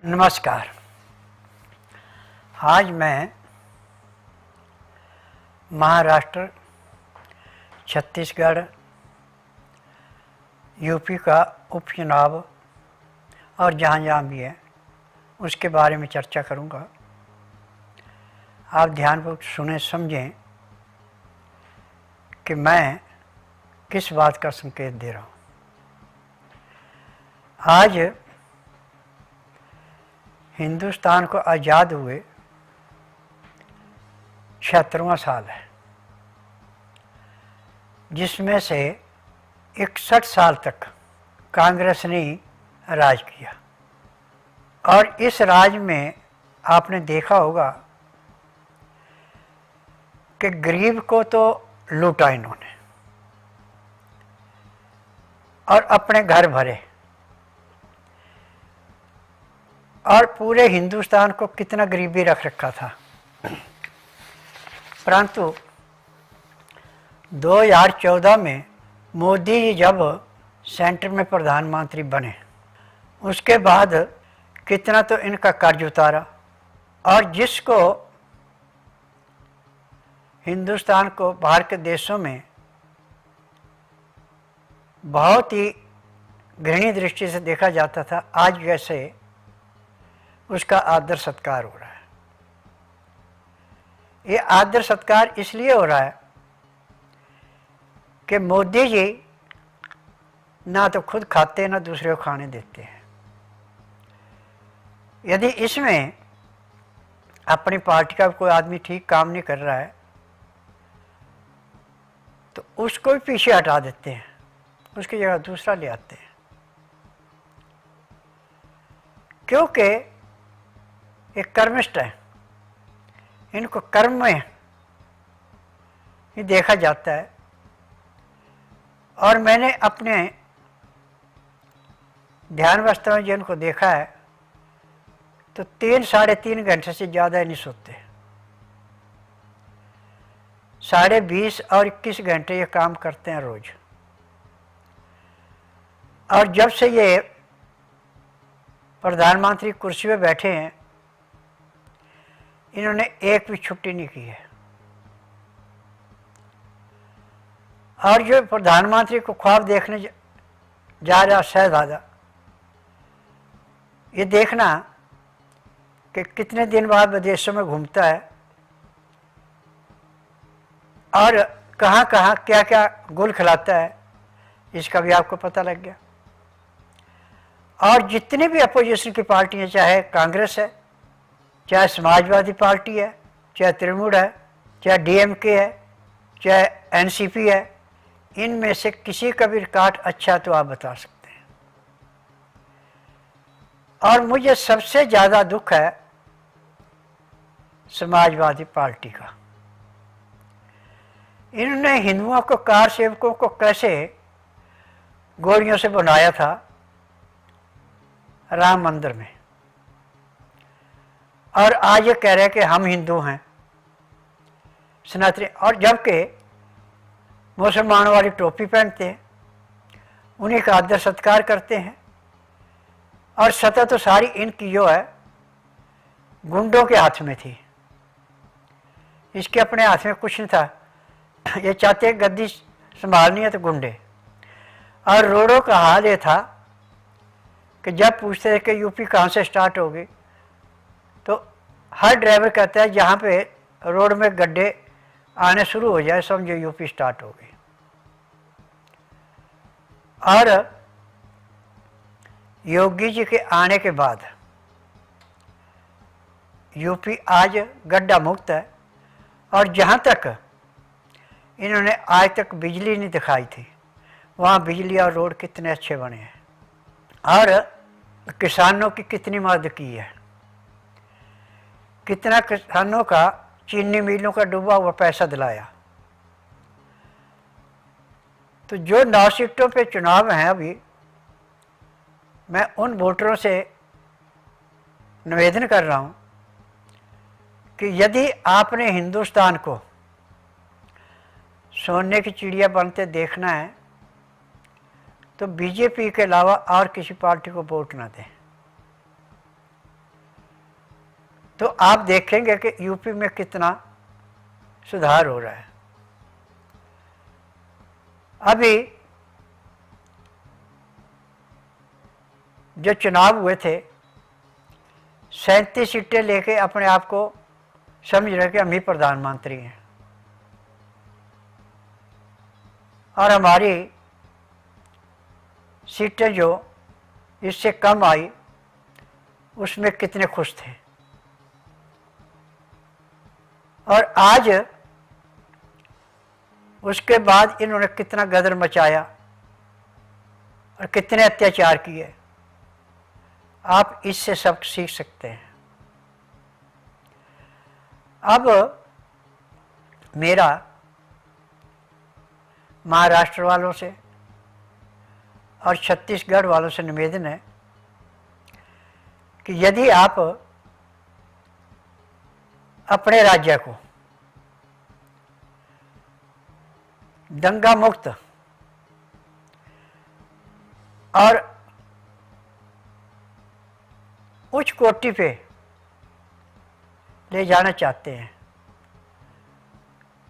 नमस्कार। आज मैं महाराष्ट्र, छत्तीसगढ़, यूपी का उपचुनाव और जहाँ जहाँ भी है उसके बारे में चर्चा करूँगा। आप ध्यानपूर्वक सुने, समझें कि मैं किस बात का संकेत दे रहा हूँ। आज हिंदुस्तान को आज़ाद हुए 76वां साल है, जिसमें से 61 साल तक कांग्रेस ने राज किया। और इस राज में आपने देखा होगा कि गरीब को तो लूटा इन्होंने और अपने घर भरे, और पूरे हिंदुस्तान को कितना गरीबी रख रखा था। परंतु 2014 में मोदी जी जब सेंटर में प्रधानमंत्री बने, उसके बाद कितना तो इनका कर्ज उतारा, और जिसको हिंदुस्तान को बाहर के देशों में बहुत ही घृणित दृष्टि से देखा जाता था, आज जैसे उसका आदर सत्कार हो रहा है। ये आदर सत्कार इसलिए हो रहा है कि मोदी जी ना तो खुद खाते ना दूसरे को खाने देते हैं। यदि इसमें अपनी पार्टी का कोई आदमी ठीक काम नहीं कर रहा है तो उसको भी पीछे हटा देते हैं, उसकी जगह दूसरा ले आते हैं, क्योंकि एक कर्मिष्ठ है। इनको कर्म में ही देखा जाता है। और मैंने अपने ध्यानवस्था में जिनको देखा है तो 3-3.5 घंटे से ज़्यादा ही नहीं सोते। 20.5 और 21 घंटे ये काम करते हैं रोज। और जब से ये प्रधानमंत्री कुर्सी पे बैठे हैं, इन्होंने एक भी छुट्टी नहीं की है। और जो प्रधानमंत्री को ख्वाब देखने जा रहा शहजादा, ये देखना कि कितने दिन बाद विदेशों में घूमता है और कहाँ कहाँ क्या क्या गुल खिलाता है, इसका भी आपको पता लग गया। और जितनी भी अपोजिशन की पार्टियाँ, चाहे कांग्रेस है, चाहे समाजवादी पार्टी है, चाहे तृणमूल है, चाहे डीएमके है, चाहे एनसीपी है, इनमें से किसी का भी रिकॉर्ड अच्छा तो आप बता सकते हैं। और मुझे सबसे ज़्यादा दुख है समाजवादी पार्टी का। इन्होंने हिंदुओं को, कार सेवकों को कैसे गोलियों से बनाया था राम मंदिर में, और आज ये कह रहे हैं कि हम हिंदू हैं, सनातनी, और जबकि मुसलमानों वाली टोपी पहनते हैं, उन्हीं का आदर सत्कार करते हैं। और सत्ता तो सारी इनकी जो है गुंडों के हाथ में थी, इसके अपने हाथ में कुछ नहीं था। ये चाहते हैं गद्दी संभालनी है तो गुंडे। और रोडों का हाल ये था कि जब पूछते थे कि यूपी कहाँ से स्टार्ट होगी, तो हर ड्राइवर कहता है जहाँ पे रोड में गड्ढे आने शुरू हो जाए समझो यूपी स्टार्ट हो गई। और योगी जी के आने के बाद यूपी आज गड्ढा मुक्त है। और जहाँ तक इन्होंने आज तक बिजली नहीं दिखाई थी, वहाँ बिजली और रोड कितने अच्छे बने हैं। और किसानों की कितनी मदद की है, कितना किसानों का चीनी मिलों का डूबा हुआ पैसा दिलाया। तो जो 9 सीटों पे चुनाव हैं अभी, मैं उन वोटरों से निवेदन कर रहा हूँ कि यदि आपने हिंदुस्तान को सोने की चिड़िया बनते देखना है तो बीजेपी के अलावा और किसी पार्टी को वोट ना दें। तो आप देखेंगे कि यूपी में कितना सुधार हो रहा है। अभी जो चुनाव हुए थे 37 सीटें लेके अपने आप को समझ रहे कि हम ही प्रधानमंत्री हैं, और हमारी सीटें जो इससे कम आई उसमें कितने खुश थे। और आज उसके बाद इन्होंने कितना गदर मचाया और कितने अत्याचार किए, आप इससे सबक सीख सकते हैं। अब मेरा महाराष्ट्र वालों से और छत्तीसगढ़ वालों से निवेदन है कि यदि आप अपने राज्य को दंगा मुक्त और उच्च कोटि पे ले जाना चाहते हैं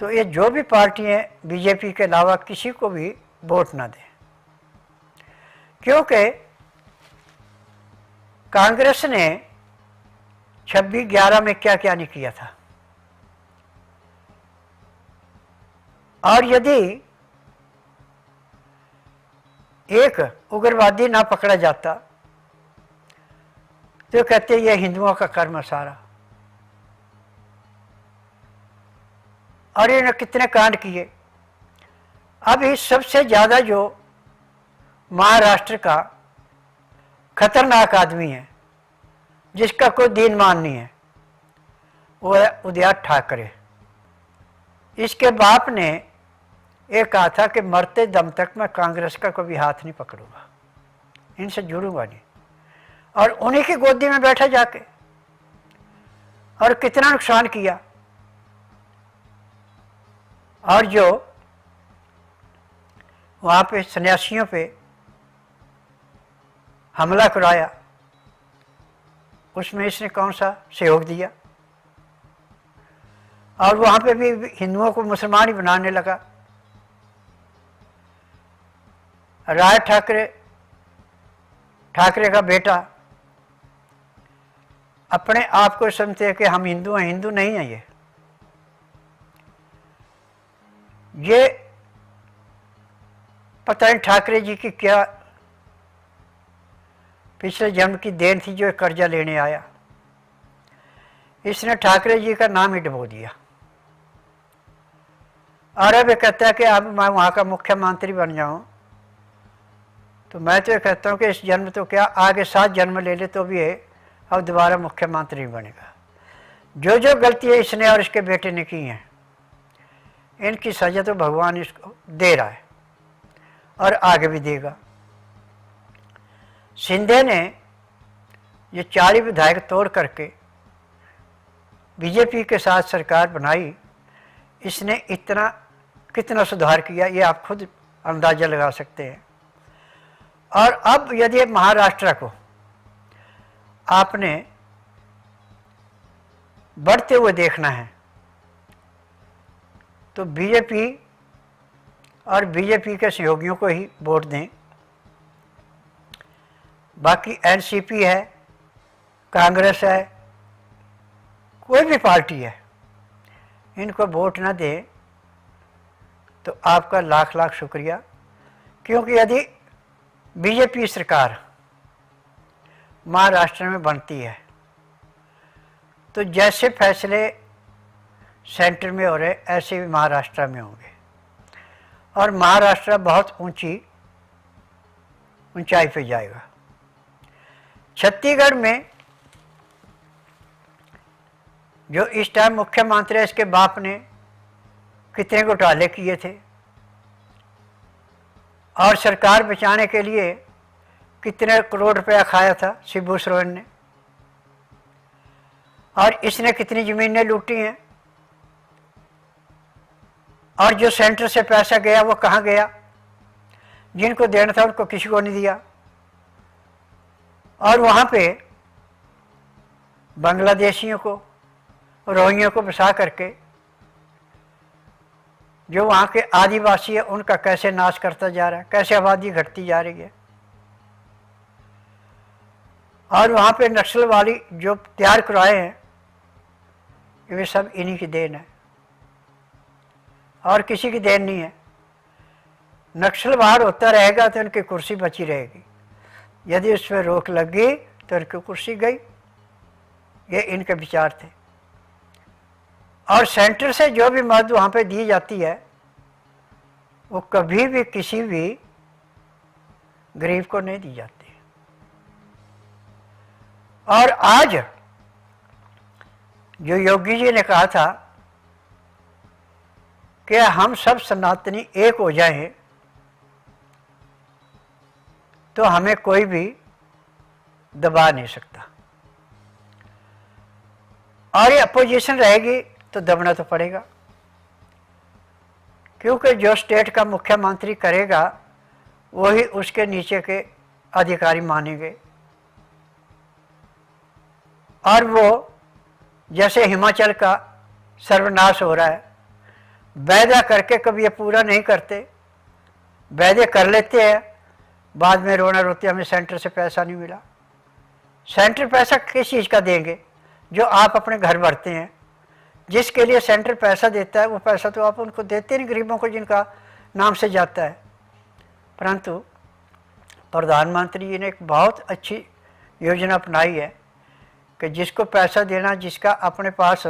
तो ये जो भी पार्टियां बीजेपी के अलावा किसी को भी वोट ना दें, क्योंकि कांग्रेस ने 26/11 में क्या क्या नहीं किया था। और यदि एक उग्रवादी ना पकड़ा जाता तो कहते ये हिंदुओं का कर्म है सारा। और इन्होंने कितने कांड किए। अभी सबसे ज़्यादा जो महाराष्ट्र का खतरनाक आदमी है जिसका कोई दीन मान नहीं है वो है उदय ठाकरे। इसके बाप ने ये कहा था कि मरते दम तक मैं कांग्रेस का कभी हाथ नहीं पकड़ूंगा, इनसे जुड़ूंगा नहीं, और उन्हीं की गोदी में बैठा जाके। और कितना नुकसान किया। और जो वहाँ पे सन्यासियों पे हमला कराया उसमें इसने कौन सा सहयोग दिया। और वहाँ पे भी हिंदुओं को मुसलमान ही बनाने लगा। राज ठाकरे का बेटा अपने आप को समझते हैं कि हम हिंदू हैं, हिंदू नहीं हैं। ये पता नहीं ठाकरे जी की क्या पिछले जन्म की देन थी जो कर्जा लेने आया। इसने ठाकरे जी का नाम ही डुबो दिया। और अब ये कहता है कि अब मैं वहाँ का मुख्यमंत्री बन जाऊँ। तो मैं तो ये कहता हूँ कि इस जन्म तो क्या आगे 7 जन्म ले ले तो भी है अब दोबारा मुख्यमंत्री बनेगा। जो जो गलतियाँ इसने और इसके बेटे ने की हैं इनकी सजा तो भगवान इसको दे रहा है और आगे भी देगा। शिंदे ने ये 40 विधायक तोड़ करके बीजेपी के साथ सरकार बनाई। इसने इतना कितना सुधार किया ये आप खुद अंदाजा लगा सकते हैं। और अब यदि महाराष्ट्र को आपने बढ़ते हुए देखना है तो बीजेपी और बीजेपी के सहयोगियों को ही वोट दें। बाकी एनसीपी है, कांग्रेस है, कोई भी पार्टी है, इनको वोट ना दें तो आपका लाख लाख शुक्रिया। क्योंकि यदि बीजेपी सरकार महाराष्ट्र में बनती है तो जैसे फैसले सेंटर में हो रहे ऐसे भी महाराष्ट्र में होंगे। और महाराष्ट्र बहुत ऊंचाई पे जाएगा। छत्तीसगढ़ में जो इस टाइम मुख्यमंत्री है इसके बाप ने कितने घोटाले किए थे और सरकार बचाने के लिए कितने करोड़ रुपया खाया था शिबू सोरेन ने। और इसने कितनी ज़मीनें लूटी हैं। और जो सेंटर से पैसा गया वो कहाँ गया, जिनको देना था उनको किसी को नहीं दिया। और वहाँ पे बांग्लादेशियों को, रोहिंग्या को बसा करके जो वहाँ के आदिवासी है उनका कैसे नाश करता जा रहा है, कैसे आबादी घटती जा रही है। और वहाँ पे नक्सल वाली जो तैयार करवाए हैं वे सब इन्हीं की देन है और किसी की देन नहीं है। नक्सल बाहर होता रहेगा तो उनकी कुर्सी बची रहेगी, यदि उस पर रोक लग गई तो उनकी कुर्सी गई। ये इनके विचार थे। और सेंटर से जो भी मदद वहाँ पे दी जाती है वो कभी भी किसी भी गरीब को नहीं दी जाती। और आज जो योगी जी ने कहा था कि हम सब सनातनी एक हो जाएं तो हमें कोई भी दबा नहीं सकता, और ये अपोजिशन रहेगी तो दबना तो पड़ेगा, क्योंकि जो स्टेट का मुख्यमंत्री करेगा वही उसके नीचे के अधिकारी मानेंगे। और वो जैसे हिमाचल का सर्वनाश हो रहा है, वायदा करके कभी ये पूरा नहीं करते, वायदे कर लेते हैं, बाद में रोना रोते हमें सेंटर से पैसा नहीं मिला। सेंटर पैसा किस चीज़ का देंगे? जो आप अपने घर भरते हैं, जिसके लिए सेंटर पैसा देता है वो पैसा तो आप उनको देते नहीं, गरीबों को जिनका नाम से जाता है। परंतु प्रधानमंत्री जी ने एक बहुत अच्छी योजना अपनाई है कि जिसको पैसा देना, जिसका अपने पास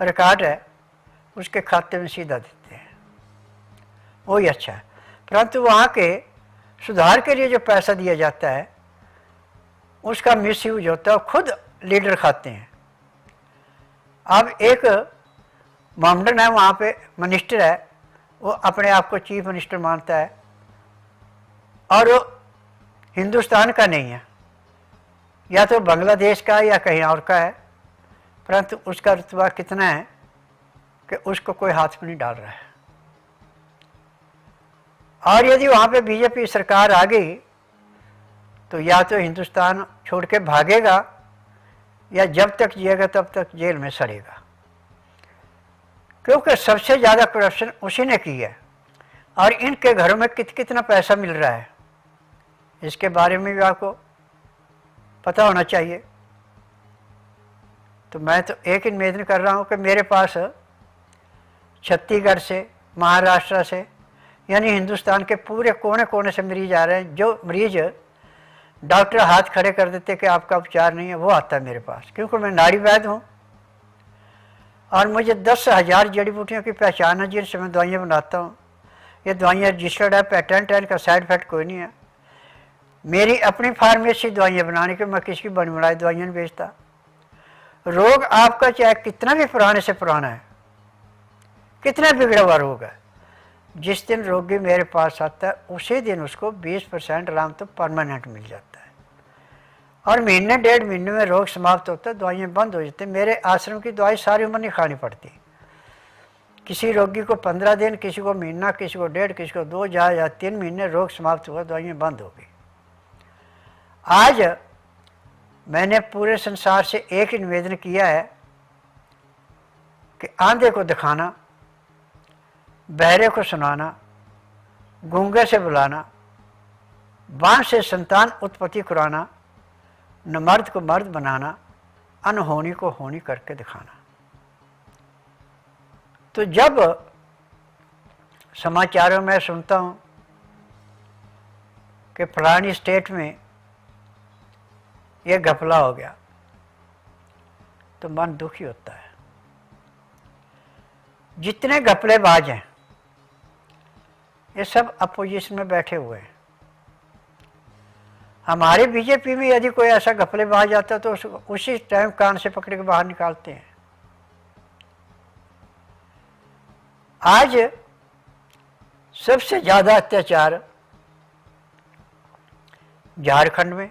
रिकॉर्ड है, उसके खाते में सीधा देते हैं, वही अच्छा है। परंतु वहाँ के सुधार के लिए जो पैसा दिया जाता है उसका मिसयूज होता है, खुद लीडर खाते हैं। अब एक मोहम्मदन है वहाँ पे, मिनिस्टर है, वो अपने आप को चीफ मिनिस्टर मानता है और वो हिंदुस्तान का नहीं है, या तो बांग्लादेश का या कहीं और का है, परंतु उसका रुतबा कितना है कि उसको कोई हाथ में नहीं डाल रहा है। और यदि वहाँ पे बीजेपी सरकार आ गई तो या तो हिंदुस्तान छोड़ के भागेगा या जब तक जिएगा तब तक जेल में सड़ेगा, क्योंकि सबसे ज़्यादा करप्शन उसी ने की है। और इनके घरों में कितना पैसा मिल रहा है इसके बारे में भी आपको पता होना चाहिए। तो मैं तो एक ही निवेदन कर रहा हूँ कि मेरे पास छत्तीसगढ़ से, महाराष्ट्र से, यानी हिंदुस्तान के पूरे कोने कोने से मरीज आ रहे हैं। जो मरीज डॉक्टर हाथ खड़े कर देते कि आपका उपचार नहीं है, वो आता है मेरे पास, क्योंकि मैं नाड़ी वैद्य हूँ और मुझे 10,000 जड़ी बूटियों की पहचान है जिनसे मैं दवाइयाँ बनाता हूँ। ये दवाइयाँ रजिस्टर्ड है, पेटेंट है, इनका साइड इफेक्ट कोई नहीं है। मेरी अपनी फार्मेसी दवाइयाँ बनाने की, मैं किसी की बनी बनाई दवाइयाँ नहीं बेचता। रोग आपका चाहे कितना भी पुराने से पुराना है, कितना बिगड़ा हुआ रोग है, जिस दिन रोगी मेरे पास आता है उसी दिन उसको 20% आराम तो परमानेंट मिल जाता है और महीने डेढ़ महीने में रोग समाप्त होता है, दवाइयाँ बंद हो जाती है। मेरे आश्रम की दवाई सारी उम्र नहीं खानी पड़ती। किसी रोगी को 15 दिन, किसी को महीना, किसी को डेढ़, किसी को 2 या 3 महीने, रोग समाप्त हुआ, दवाइयाँ बंद हो गई। आज मैंने पूरे संसार से एक ही निवेदन किया है कि आंधे को दिखाना, बहरे को सुनाना, गूंगे से बुलाना, बांझ से संतान उत्पत्ति कराना, न मर्द को मर्द बनाना, अनहोनी को होनी करके दिखाना। तो जब समाचारों में सुनता हूँ कि फलानी स्टेट में ये घपला हो गया तो मन दुखी होता है। जितने घपलेबाज हैं ये सब अपोजिशन में बैठे हुए हैं। हमारे बीजेपी में यदि कोई ऐसा घपलेबाज आता तो उसी टाइम कान से पकड़ के बाहर निकालते हैं। आज सबसे ज़्यादा अत्याचार झारखंड में,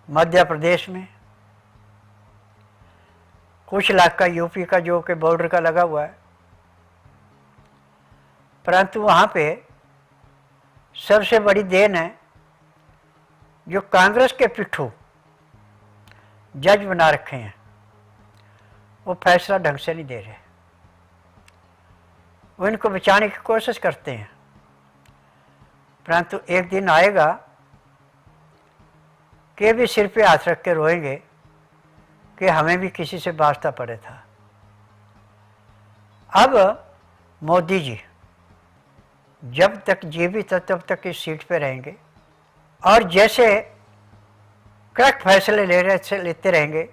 मध्य प्रदेश में, कुछ इलाका यूपी का जो कि बॉर्डर का लगा हुआ है, परंतु वहाँ पे सबसे बड़ी देन है जो कांग्रेस के पिट्ठू जज बना रखे हैं, वो फैसला ढंग से नहीं दे रहे। वो इनको बचाने की कोशिश करते हैं, परंतु एक दिन आएगा कि भी सिर पे हाथ रख के रोएंगे कि हमें भी किसी से वास्ता पड़े था। अब मोदी जी जब तक जीवित है तब तक इस सीट पे रहेंगे और जैसे कड़क फैसले लेते रहेंगे।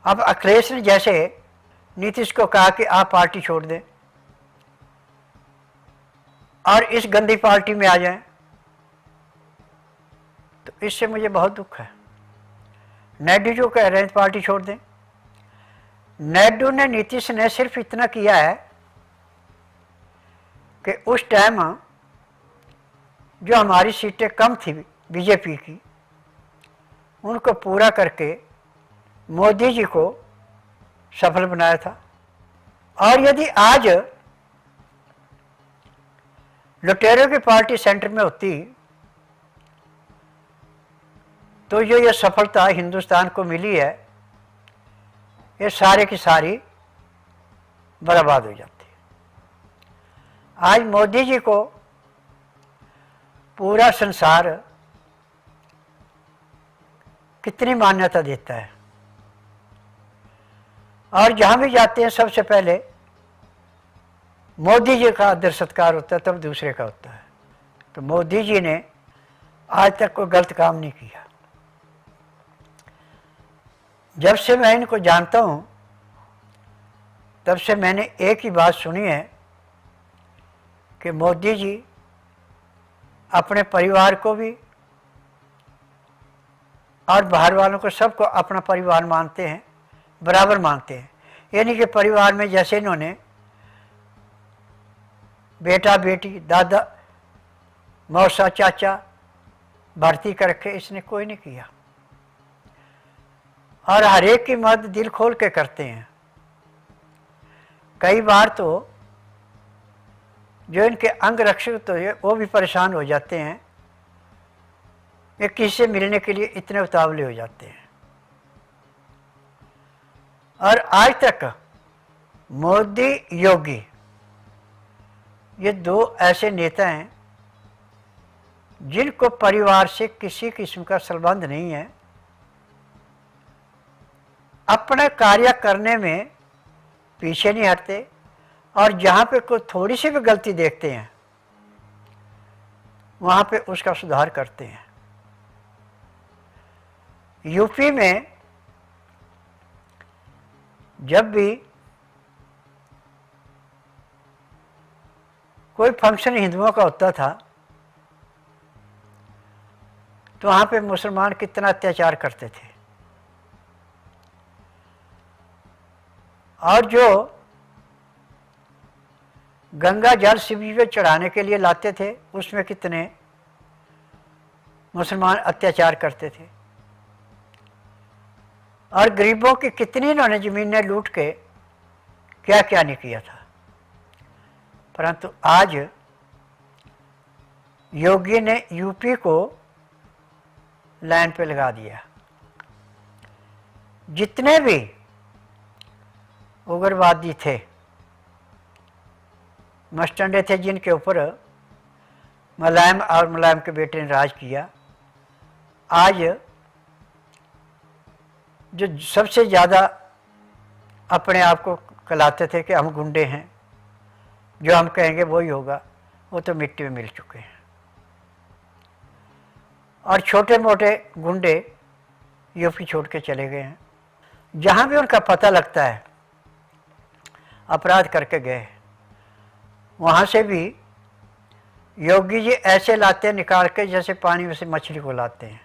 अब अखिलेश ने जैसे नीतीश को कहा कि आप पार्टी छोड़ दें और इस गंदी पार्टी में आ जाएं, तो इससे मुझे बहुत दुख है। नायडू जो कह रहे हैं पार्टी छोड़ दें, नायडू ने, नीतीश ने सिर्फ इतना किया है कि उस टाइम जो हमारी सीटें कम थी बीजेपी की, उनको पूरा करके मोदी जी को सफल बनाया था। और यदि आज लुटेरों की पार्टी सेंटर में होती तो जो ये सफलता हिंदुस्तान को मिली है, ये सारे की सारी बर्बाद हो जाती। आज मोदी जी को पूरा संसार कितनी मान्यता देता है और जहाँ भी जाते हैं सबसे पहले मोदी जी का आदर सत्कार होता है, तब दूसरे का होता है। तो मोदी जी ने आज तक कोई गलत काम नहीं किया। जब से मैं इनको जानता हूँ तब से मैंने एक ही बात सुनी है कि मोदी जी अपने परिवार को भी और बाहर वालों को सबको अपना परिवार मानते हैं, बराबर मानते हैं। यानी कि परिवार में जैसे इन्होंने बेटा बेटी दादा मौसा चाचा भर्ती करके, इसने कोई नहीं किया। और हर एक की मदद दिल खोल के करते हैं। कई बार तो जो इनके अंग रक्षक तो है वो भी परेशान हो जाते हैं, ये किसी से मिलने के लिए इतने उतावले हो जाते हैं। और आज तक मोदी योगी ये दो ऐसे नेता हैं जिनको परिवार से किसी किस्म का संबंध नहीं है। अपने कार्य करने में पीछे नहीं हटते और जहाँ पे कोई थोड़ी सी भी गलती देखते हैं वहाँ पे उसका सुधार करते हैं। यूपी में जब भी कोई फंक्शन हिंदुओं का होता था तो वहाँ पे मुसलमान कितना अत्याचार करते थे। और जो गंगा जल शिव जी पे चढ़ाने के लिए लाते थे उसमें कितने मुसलमान अत्याचार करते थे। और गरीबों की कितनी इन्होंने ज़मीनें लूट के क्या क्या नहीं किया था। परंतु आज योगी ने यूपी को लाइन पे लगा दिया। जितने भी उग्रवादी थे, मस्टंडे थे, जिनके ऊपर मुलायम और मुलायम के बेटे ने राज किया, आज जो सबसे ज़्यादा अपने आप को कहलाते थे कि हम गुंडे हैं, जो हम कहेंगे वही होगा, वो तो मिट्टी में मिल चुके हैं। और छोटे मोटे गुंडे यूपी छोड़ के चले गए हैं। जहाँ भी उनका पता लगता है अपराध करके गए, वहाँ से भी योगी जी ऐसे लाते हैं निकाल के जैसे पानी में से मछली को लाते हैं।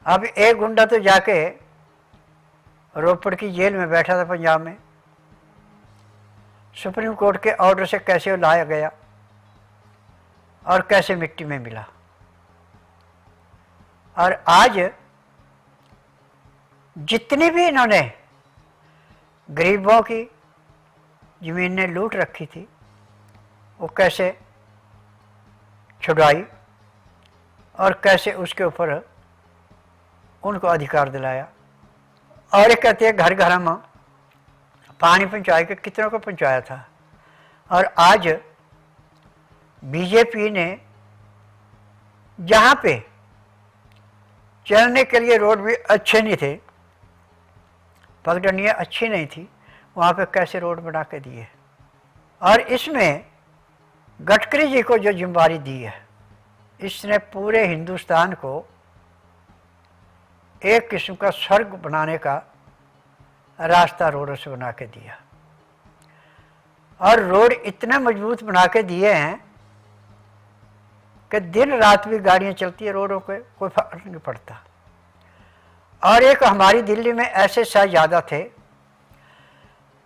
अब एक गुंडा तो जाके रोपड़ की जेल में बैठा था पंजाब में, सुप्रीम कोर्ट के ऑर्डर से कैसे वो लाया गया और कैसे मिट्टी में मिला। और आज जितनी भी इन्होंने गरीबों की ज़मीनें लूट रखी थी वो कैसे छुड़ाई और कैसे उसके ऊपर उनको अधिकार दिलाया। और एक कहते हैं घर घर में पानी पहुँचाए के कितनों को पहुँचाया था। और आज बीजेपी ने जहाँ पे चलने के लिए रोड भी अच्छे नहीं थे, पगडंडियाँ अच्छी नहीं थी, वहाँ पे कैसे रोड बना के दिए। और इसमें गडकरी जी को जो जिम्मेदारी दी है, इसने पूरे हिंदुस्तान को एक किस्म का स्वर्ग बनाने का रास्ता रोडों से बना के दिया। और रोड इतने मजबूत बना के दिए हैं कि दिन रात भी गाड़ियाँ चलती है रोडों पे, कोई फर्क नहीं पड़ता। और एक हमारी दिल्ली में ऐसे शहजादा थे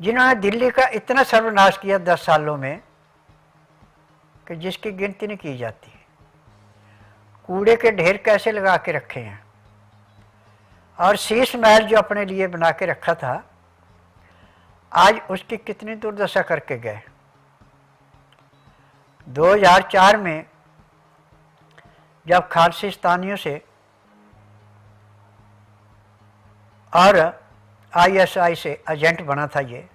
जिन्होंने दिल्ली का इतना सर्वनाश किया 10 सालों में कि जिसकी गिनती नहीं की जाती। कूड़े के ढेर कैसे लगा के रखे हैं। और शीश महल जो अपने लिए बना के रखा था, आज उसकी कितनी दुर्दशा करके गए। 2004 में जब खालिस्तानियों से और आईएसआई से एजेंट बना था, ये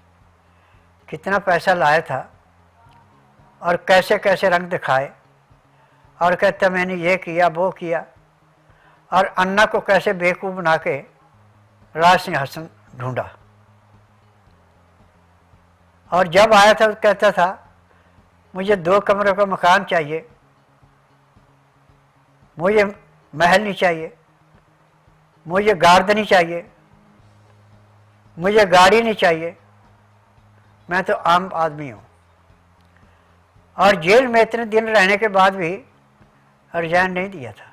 कितना पैसा लाया था और कैसे कैसे रंग दिखाए और कहते मैंने ये किया वो किया। और अन्ना को कैसे बेवकूफ़ बना के राज सिंहासन ढूंढा। और जब आया था तो कहता था मुझे 2 कमरों का मकान चाहिए, मुझे महल नहीं चाहिए, मुझे गार्ड नहीं चाहिए, मुझे गाड़ी नहीं चाहिए, मैं तो आम आदमी हूँ। और जेल में इतने दिन रहने के बाद भी रिजाइन नहीं दिया था।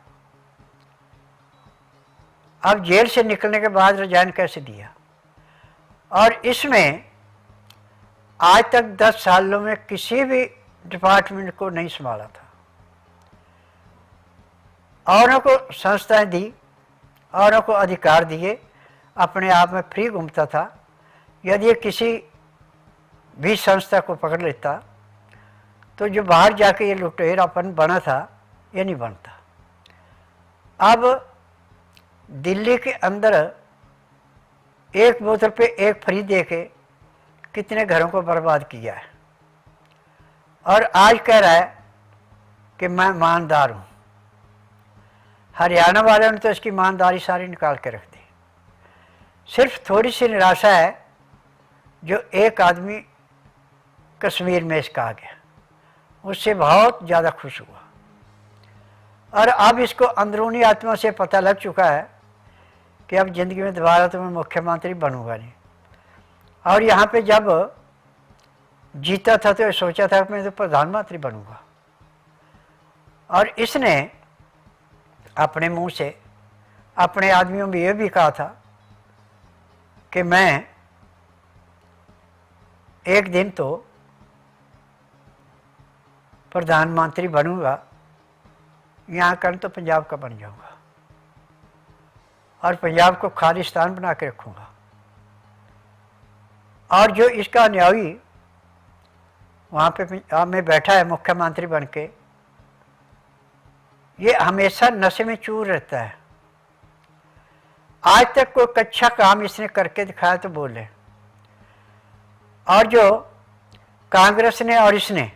अब जेल से निकलने के बाद रिजाइन कैसे दिया। और इसमें आज तक 10 सालों में किसी भी डिपार्टमेंट को नहीं संभाला था। औरों को संस्थाएं दी, औरों को अधिकार दिए, अपने आप में फ्री घूमता था। यदि किसी भी संस्था को पकड़ लेता तो जो बाहर जाके ये लुटेरापन बना था ये नहीं बनता। अब दिल्ली के अंदर एक बोतल पे एक फ्री दे के कितने घरों को बर्बाद किया है। और आज कह रहा है कि मैं ईमानदार हूँ। हरियाणा वालों ने तो इसकी ईमानदारी सारी निकाल के रख दी। सिर्फ थोड़ी सी निराशा है जो एक आदमी कश्मीर में इसका आ गया, उससे बहुत ज़्यादा खुश हुआ। और अब इसको अंदरूनी आत्मा से पता लग चुका है कि अब ज़िंदगी में दोबारा तो मैं मुख्यमंत्री बनूंगा नहीं। और यहाँ पे जब जीता था तो सोचा था कि मैं तो प्रधानमंत्री बनूंगा। और इसने अपने मुंह से अपने आदमियों में ये भी कहा था कि मैं एक दिन तो प्रधानमंत्री बनूंगा, यहाँ कर तो पंजाब का बन जाऊंगा और पंजाब को खालिस्तान बना के रखूंगा। और जो इसका अनुयायी वहाँ पे पंजाब में बैठा है मुख्यमंत्री बन के, ये हमेशा नशे में चूर रहता है। आज तक कोई अच्छा काम इसने करके दिखाया तो बोले। और जो कांग्रेस ने और इसने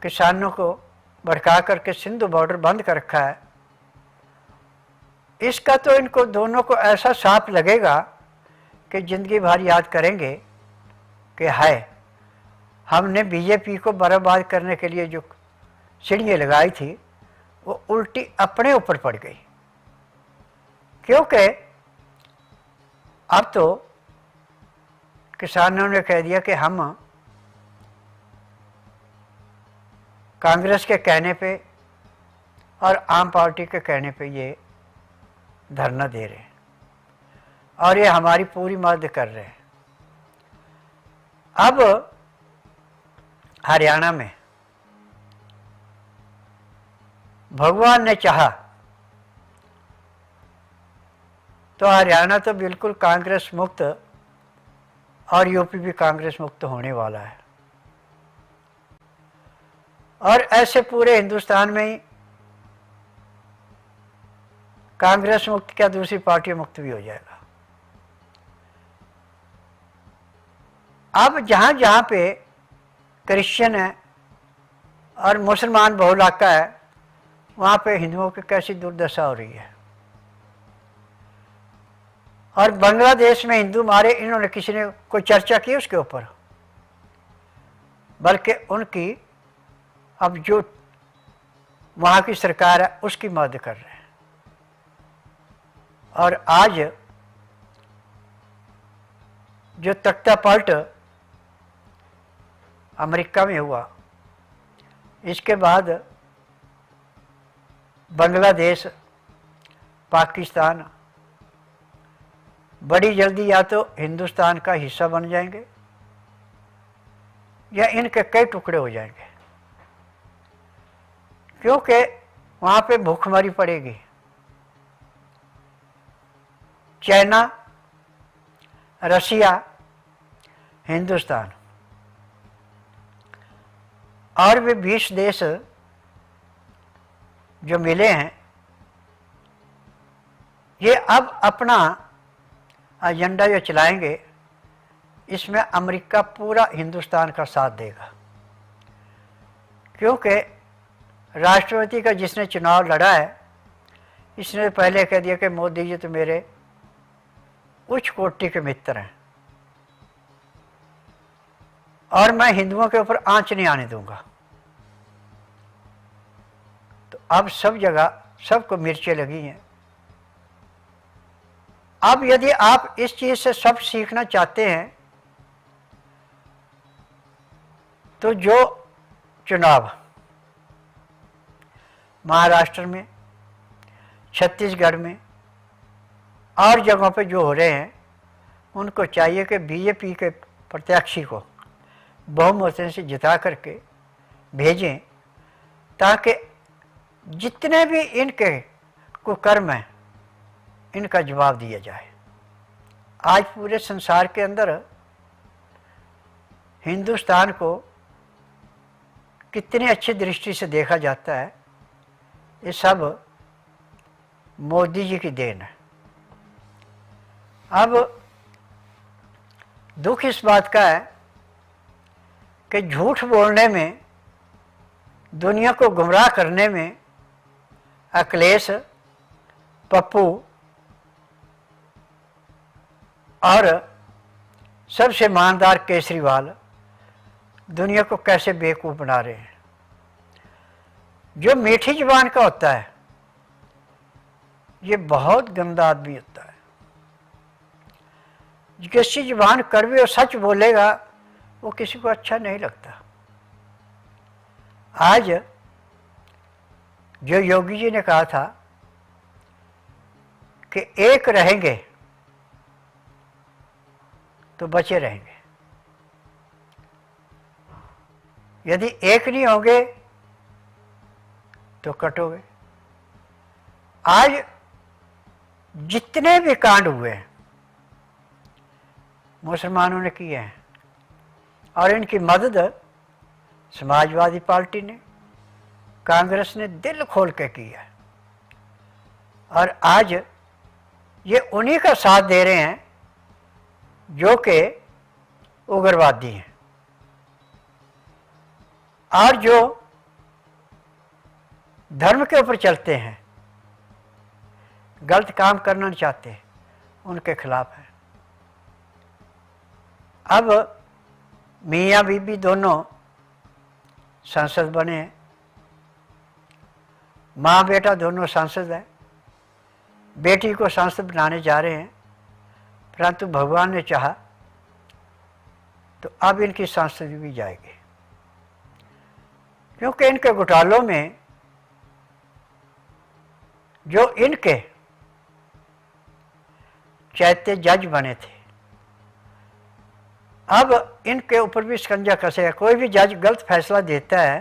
किसानों को भड़का करके सिंधु बॉर्डर बंद कर रखा है, इसका तो इनको दोनों को ऐसा साफ लगेगा कि ज़िंदगी भर याद करेंगे कि हाय हमने बीजेपी को बर्बाद करने के लिए जो सीढ़ियाँ लगाई थी वो उल्टी अपने ऊपर पड़ गई। क्योंकि अब तो किसानों ने कह दिया कि हम कांग्रेस के कहने पे और आम पार्टी के कहने पे ये धरना दे रहे हैं और ये हमारी पूरी मदद कर रहे हैं। अब हरियाणा में भगवान ने चाहा तो हरियाणा तो बिल्कुल कांग्रेस मुक्त और यूपी भी कांग्रेस मुक्त होने वाला है। और ऐसे पूरे हिंदुस्तान में ही कांग्रेस मुक्त क्या दूसरी पार्टी मुक्त भी हो जाएगा। अब जहाँ जहाँ पे क्रिश्चियन है और मुसलमान बहु इलाका है, वहाँ पे हिंदुओं की कैसी दुर्दशा हो रही है। और बांग्लादेश में हिंदू मारे, इन्होंने किसी ने कोई चर्चा की उसके ऊपर, बल्कि उनकी अब जो वहाँ की सरकार है उसकी मदद कर रहे हैं। और आज जो तख्ता पलट अमेरिका में हुआ, इसके बाद बांग्लादेश, पाकिस्तान बड़ी जल्दी या तो हिंदुस्तान का हिस्सा बन जाएंगे या इनके कई टुकड़े हो जाएंगे, क्योंकि वहाँ पे भूखमरी पड़ेगी। चाइना, रसिया, हिंदुस्तान और भी 20 देश जो मिले हैं, ये अब अपना एजेंडा जो चलाएंगे, इसमें अमेरिका पूरा हिंदुस्तान का साथ देगा। क्योंकि राष्ट्रपति का जिसने चुनाव लड़ा है, इसने पहले कह दिया कि मोदी जी तो मेरे उच्च कोटि के मित्र हैं और मैं हिंदुओं के ऊपर आंच नहीं आने दूंगा। तो अब सब जगह सबको मिर्चें लगी हैं। अब यदि आप इस चीज से सब सीखना चाहते हैं, तो जो चुनाव महाराष्ट्र में, छत्तीसगढ़ में और जगहों पे जो हो रहे हैं, उनको चाहिए कि बीजेपी के प्रत्याशी को बहुमत से जिता करके भेजें, ताकि जितने भी इनके कुकर्म हैं, इनका जवाब दिया जाए। आज पूरे संसार के अंदर हिंदुस्तान को कितनी अच्छी दृष्टि से देखा जाता है, ये सब मोदी जी की देन है। अब दुख इस बात का है कि झूठ बोलने में, दुनिया को गुमराह करने में अखिलेश, पप्पू और सबसे ईमानदार केजरीवाल दुनिया को कैसे बेवकूफ़ बना रहे हैं। जो मीठी जुबान का होता है, ये बहुत गंदा आदमी होता है। किसी जुबान कड़वी और सच बोलेगा, वो किसी को अच्छा नहीं लगता। आज जो योगी जी ने कहा था कि एक रहेंगे तो बचे रहेंगे, यदि एक नहीं होंगे तो कटोगे। आज जितने भी कांड हुए हैं मुसलमानों ने किए हैं, और इनकी मदद समाजवादी पार्टी ने, कांग्रेस ने दिल खोल के की है। और आज ये उन्हीं का साथ दे रहे हैं जो कि उग्रवादी हैं, और जो धर्म के ऊपर चलते हैं, गलत काम करना नहीं चाहते, उनके खिलाफ है। अब मियाँ बीबी दोनों सांसद बने हैं, माँ बेटा दोनों सांसद हैं, बेटी को सांसद बनाने जा रहे हैं, परंतु भगवान ने चाहा तो अब इनकी सांसद भी जाएगी। क्योंकि इनके घोटालों में जो इनके चैत्य जज बने थे, अब इनके ऊपर भी शिकंजा कसेगा। कोई भी जज गलत फैसला देता है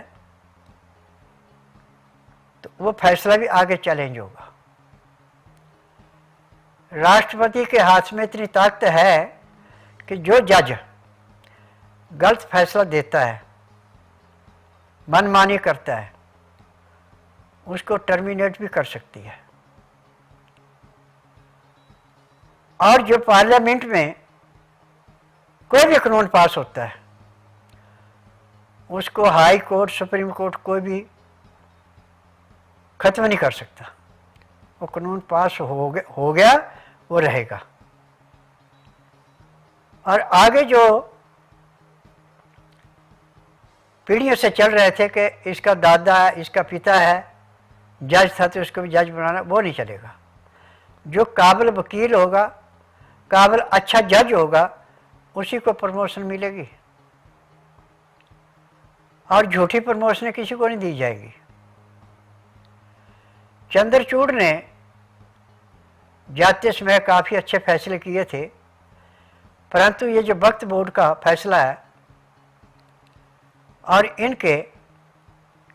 तो वो फैसला भी आगे चैलेंज होगा। राष्ट्रपति के हाथ में इतनी ताकत है कि जो जज गलत फैसला देता है, मनमानी करता है, उसको टर्मिनेट भी कर सकती है। और जो पार्लियामेंट में कोई भी कानून पास होता है उसको हाई कोर्ट, सुप्रीम कोर्ट कोई भी खत्म नहीं कर सकता। वो कानून पास हो गया वो रहेगा। और आगे जो पीढ़ियों से चल रहे थे कि इसका दादा है, इसका पिता है, जज था तो उसको भी जज बनाना, वो नहीं चलेगा। जो काबिल वकील होगा, काबिल अच्छा जज होगा, उसी को प्रमोशन मिलेगी और झूठी प्रमोशन किसी को नहीं दी जाएगी। चंद्रचूड़ ने जाते समय काफ़ी अच्छे फैसले किए थे, परंतु ये जो वक्फ बोर्ड का फैसला है और इनके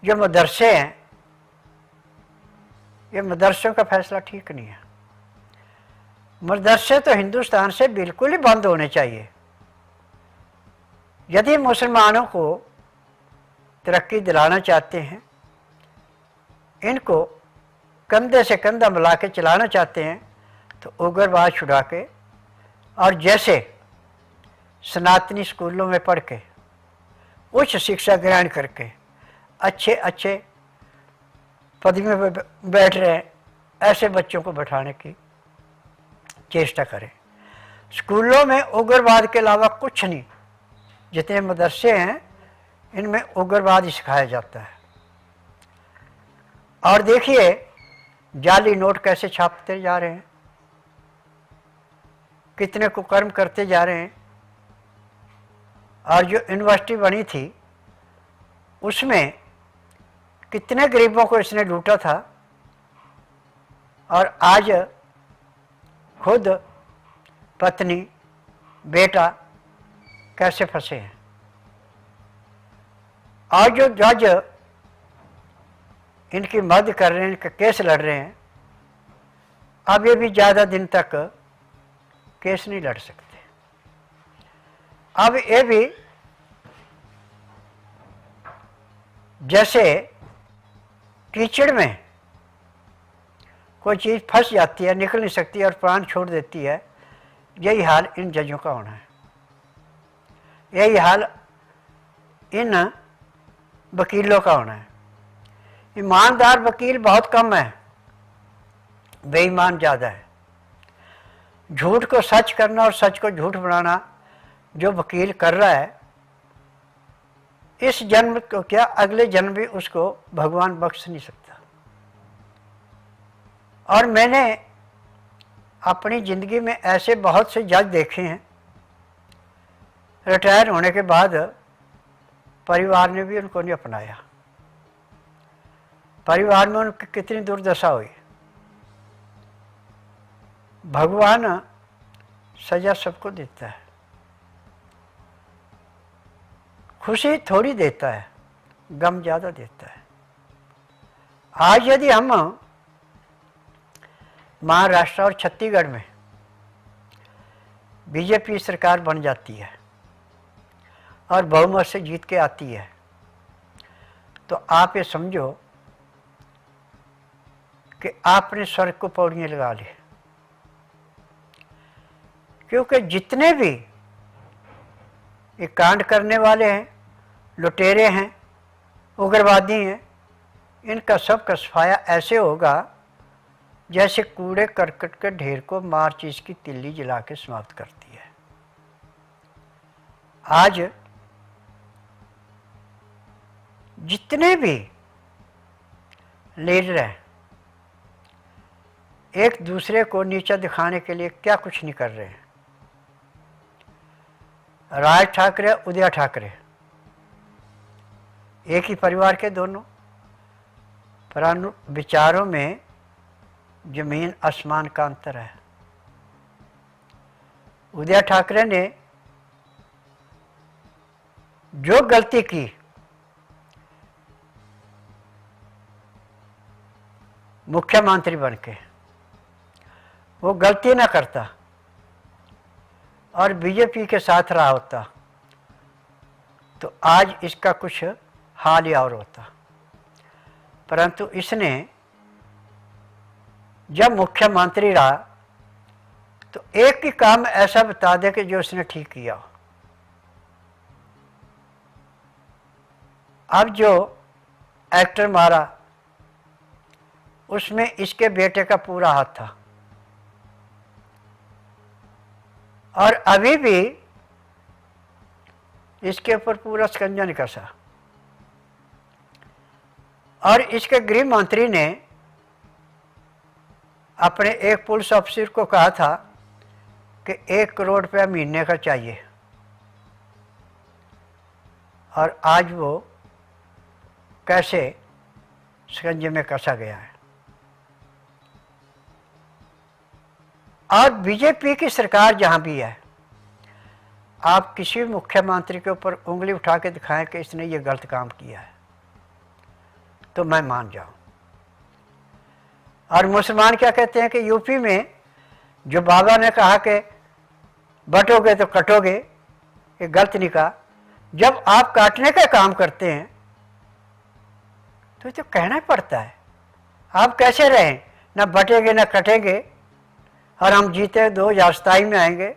जो मदरसे हैं, ये मदरसों का फैसला ठीक नहीं है। मदरसे तो हिंदुस्तान से बिल्कुल ही बंद होने चाहिए। यदि मुसलमानों को तरक्की दिलाना चाहते हैं, इनको कंधे से कंधा मिला के चलाना चाहते हैं, तो उग्रवाद छुड़ा के और जैसे सनातनी स्कूलों में पढ़ के उच्च शिक्षा ग्रहण करके अच्छे अच्छे पद में बैठ रहे हैं, ऐसे बच्चों को बैठाने की चेष्टा करें। स्कूलों में उग्रवाद के अलावा कुछ नहीं। जितने मदरसे हैं इनमें उग्रवाद ही सिखाया जाता है। और देखिए जाली नोट कैसे छापते जा रहे हैं, कितने कुकर्म करते जा रहे हैं। और जो यूनिवर्सिटी बनी थी उसमें कितने गरीबों को इसने लूटा था, और आज खुद पत्नी बेटा कैसे फंसे हैं। और जो जज इनकी मदद कर रहे हैं, इनका केस लड़ रहे हैं, अब ये भी ज़्यादा दिन तक केस नहीं लड़ सकते। अब ये भी जैसे कीचड़ में कोई चीज़ फंस जाती है, निकल नहीं सकती और प्राण छोड़ देती है, यही हाल इन जजों का होना है। यही हाल इन वकीलों का होना है। ईमानदार वकील बहुत कम है, बेईमान ज़्यादा है। झूठ को सच करना और सच को झूठ बनाना जो वकील कर रहा है, इस जन्म को क्या अगले जन्म भी उसको भगवान बख्श नहीं सकता। और मैंने अपनी ज़िंदगी में ऐसे बहुत से जज देखे हैं, रिटायर होने के बाद परिवार ने भी उनको नहीं अपनाया। परिवार में उनकी कितनी दुर्दशा हुई। भगवान सजा सबको देता है, खुशी थोड़ी देता है, गम ज़्यादा देता है। आज यदि हम महाराष्ट्र और छत्तीसगढ़ में बीजेपी सरकार बन जाती है और बहुमत से जीत के आती है, तो आप ये समझो कि आपने स्वर्ग को पौड़ियाँ लगा ली। क्योंकि जितने भी ये कांड करने वाले हैं, लुटेरे हैं, उग्रवादी हैं, इनका सब का सफाया ऐसे होगा जैसे कूड़े करकट के ढेर को माचिस की तिल्ली जला के समाप्त करती है। आज जितने भी लीडर हैं, एक दूसरे को नीचा दिखाने के लिए क्या कुछ नहीं कर रहे हैं। राज ठाकरे, उदय ठाकरे एक ही परिवार के दोनों, पर विचारों में जमीन आसमान का अंतर है। उदय ठाकरे ने जो गलती की मुख्यमंत्री बन के, वो गलती ना करता और बीजेपी के साथ रहा होता तो आज इसका कुछ हाल ही और होता। परंतु इसने जब मुख्यमंत्री रहा तो एक ही काम ऐसा बता दे कि जो उसने ठीक किया हो। अब जो एक्टर मारा उसमें इसके बेटे का पूरा हाथ था, और अभी भी इसके ऊपर पूरा शिकंजा नहीं कसा। और इसके गृह मंत्री ने अपने एक पुलिस अफसर को कहा था कि 1 करोड़ रुपया महीने का चाहिए, और आज वो कैसे शिकंजे में कसा गया है। और बीजेपी की सरकार जहां भी है, आप किसी मुख्यमंत्री के ऊपर उंगली उठा के दिखाएं कि इसने ये गलत काम किया है, तो मैं मान जाऊं। और मुसलमान क्या कहते हैं कि यूपी में जो बाबा ने कहा कि बटोगे तो कटोगे, ये गलत नहीं कहा। जब आप काटने का काम करते हैं तो कहना पड़ता है। आप कैसे रहें, ना बटेंगे ना कटेंगे, और हम जीते 2027 में आएंगे।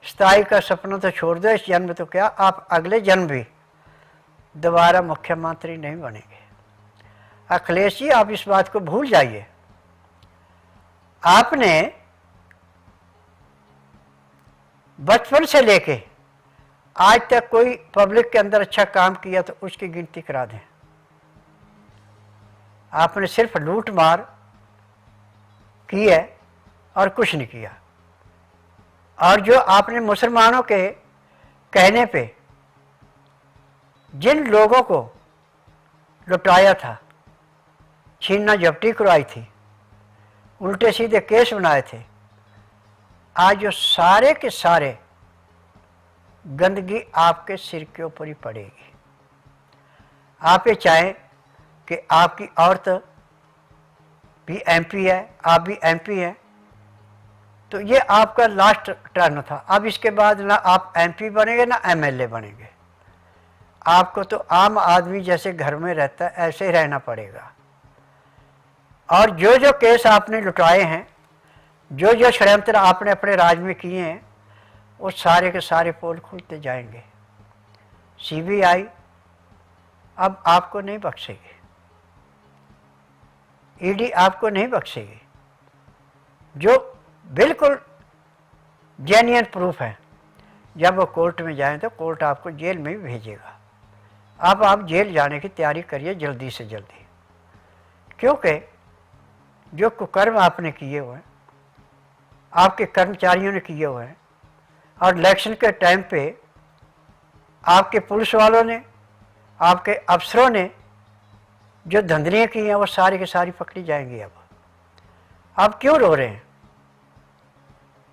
27 का सपना तो छोड़ दो, इस जन्म तो क्या, आप अगले जन्म भी दोबारा मुख्यमंत्री नहीं बनेंगे। अखिलेश जी, आप इस बात को भूल जाइए। आपने बचपन से लेके आज तक कोई पब्लिक के अंदर अच्छा काम किया तो उसकी गिनती करा दें। आपने सिर्फ लूट मार की है और कुछ नहीं किया। और जो आपने मुसलमानों के कहने पे जिन लोगों को लुटाया था, छीनना झपटी करवाई थी, उल्टे सीधे केस बनाए थे, आज जो सारे के सारे गंदगी आपके सिर के ऊपर ही पड़ेगी। आप ये चाहें कि आपकी औरत भी एमपी है, आप भी एमपी हैं, तो ये आपका लास्ट टर्न था। अब इसके बाद ना आप एमपी बनेंगे ना एमएलए बनेंगे। आपको तो आम आदमी जैसे घर में रहता है ऐसे ही रहना पड़ेगा। और जो जो केस आपने लुटाए हैं, जो जो षड्यंत्र आपने अपने राज में किए हैं, वो सारे के सारे पोल खुलते जाएंगे। सीबीआई अब आपको नहीं बख्शेगी, ईडी आपको नहीं बख्शेगी। जो बिल्कुल जेन्युइन प्रूफ है, जब वो कोर्ट में जाएं तो कोर्ट आपको जेल में भी भेजेगा। अब आप जेल जाने की तैयारी करिए जल्दी से जल्दी, क्योंकि जो कुकर्म आपने किए हुए हैं, आपके कर्मचारियों ने किए हुए हैं, और इलेक्शन के टाइम पे आपके पुलिस वालों ने, आपके अफसरों ने जो धंधलियाँ की हैं, वो सारी की सारी पकड़ी जाएंगी। अब आप क्यों रो रहे हैं?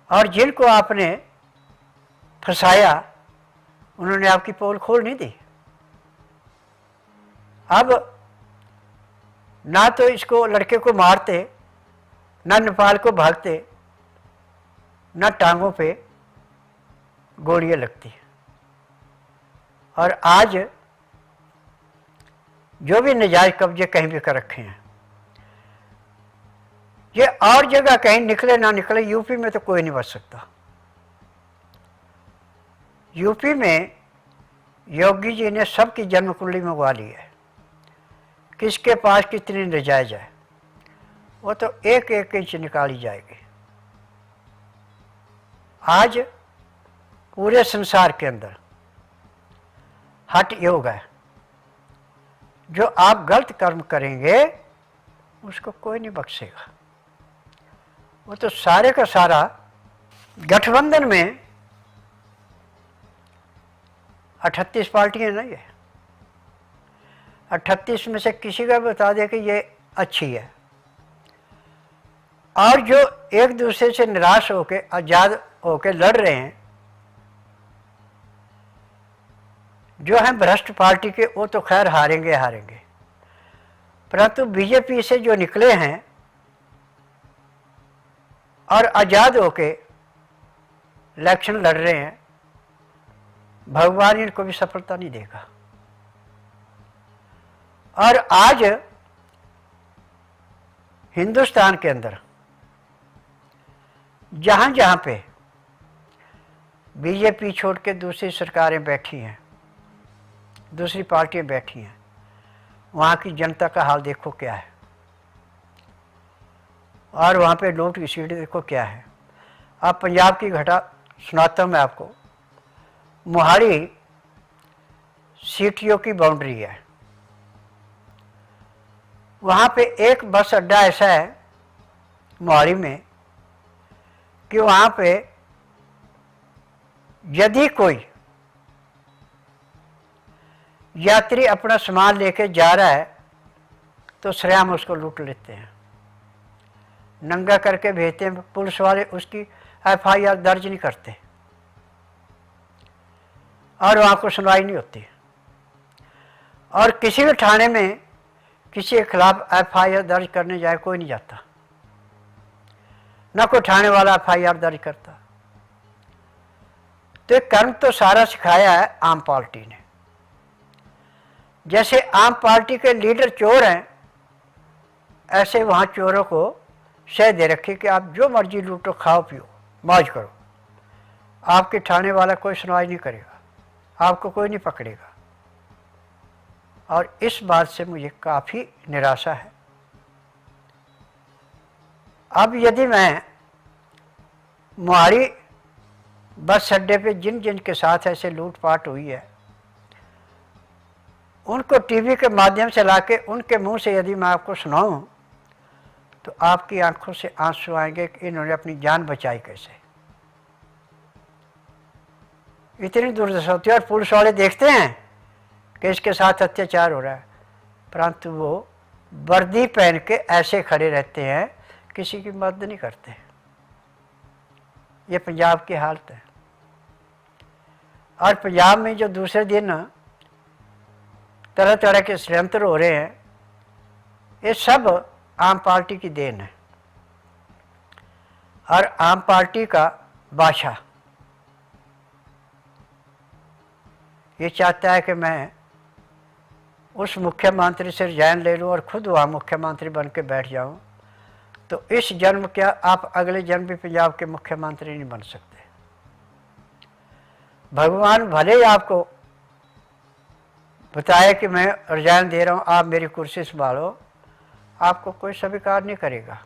और जिनको आपने फंसाया उन्होंने आपकी पोल खोल नहीं दी। अब ना तो इसको लड़के को मारते, ना नेपाल को भागते, ना टांगों पे गोलियां लगती। और आज जो भी नजायज कब्जे कहीं भी कर रखे हैं, ये और जगह कहीं निकले ना निकले, यूपी में तो कोई नहीं बच सकता। यूपी में योगी जी ने सबकी जन्म कुंडली मंगवा ली है, किसके पास कितनी नजायज है वो तो एक एक इंच निकाली जाएगी। आज पूरे संसार के अंदर हठ योग है। जो आप गलत कर्म करेंगे उसको कोई नहीं बख्शेगा। वो तो सारे का सारा गठबंधन में 38 पार्टियां नहीं है, 38 में से किसी का बता दे कि ये अच्छी है, और जो एक दूसरे से निराश होके आजाद होके लड़ रहे हैं, जो हैं भ्रष्ट पार्टी के, वो तो खैर हारेंगे हारेंगे, परंतु बीजेपी से जो निकले हैं और आजाद होके इलेक्शन लड़ रहे हैं, भगवान इनको भी सफलता नहीं देगा। और आज हिंदुस्तान के अंदर जहाँ जहाँ पे बीजेपी छोड़ के दूसरी सरकारें बैठी हैं, दूसरी पार्टियां बैठी हैं, वहाँ की जनता का हाल देखो क्या है, और वहाँ पे नोट की सीट देखो क्या है। अब पंजाब की घटा सुनाता हूँ मैं आपको। मोहाली सीटीओ की बाउंड्री है, वहाँ पे एक बस अड्डा ऐसा है मोहाली में कि वहाँ पे यदि कोई यात्री अपना सामान लेके जा रहा है तो सरेआम उसको लूट लेते हैं, नंगा करके भेजते हैं। पुलिस वाले उसकी एफआईआर दर्ज नहीं करते और वहाँ को सुनवाई नहीं होती, और किसी भी थाने में किसी के खिलाफ एफआईआर दर्ज करने जाए कोई नहीं जाता, ना कोई थाने वाला एफआईआर दर्ज करता। तो एक कर्म तो सारा सिखाया है आम पार्टी ने। जैसे आम पार्टी के लीडर चोर हैं, ऐसे वहाँ चोरों को शह दे रखी कि आप जो मर्जी लूटो, खाओ पियो, मौज करो, आपके थाने वाला कोई सुनवाई नहीं करेगा, आपको कोई नहीं पकड़ेगा। और इस बात से मुझे काफ़ी निराशा है। अब यदि मैं मोहाली बस अड्डे पे जिन जिन के साथ ऐसे लूटपाट हुई है उनको टीवी के माध्यम से लाके उनके मुंह से यदि मैं आपको सुनाऊं तो आपकी आंखों से आंसू आएंगे कि इन्होंने अपनी जान बचाई कैसे। इतनी दुर्दशा होती है, और पुलिस वाले देखते हैं कि इसके साथ अत्याचार हो रहा है, परंतु वो वर्दी पहन के ऐसे खड़े रहते हैं, किसी की मदद नहीं करते। ये पंजाब की हालत है। और पंजाब में जो दूसरे दिन तरह तरह के षड्यंत्र हो रहे हैं, ये सब आम पार्टी की देन है। और आम पार्टी का बादशाह ये चाहता है कि मैं उस मुख्यमंत्री से रिजाइन ले लूँ और खुद वहाँ मुख्यमंत्री बन के बैठ जाऊँ, तो इस जन्म क्या आप अगले जन्म भी पंजाब के मुख्यमंत्री नहीं बन सकते। भगवान भले ही आपको बताए कि मैं रिजाइन दे रहा हूँ, आप मेरी कुर्सी संभालो, आपको कोई स्वीकार नहीं करेगा,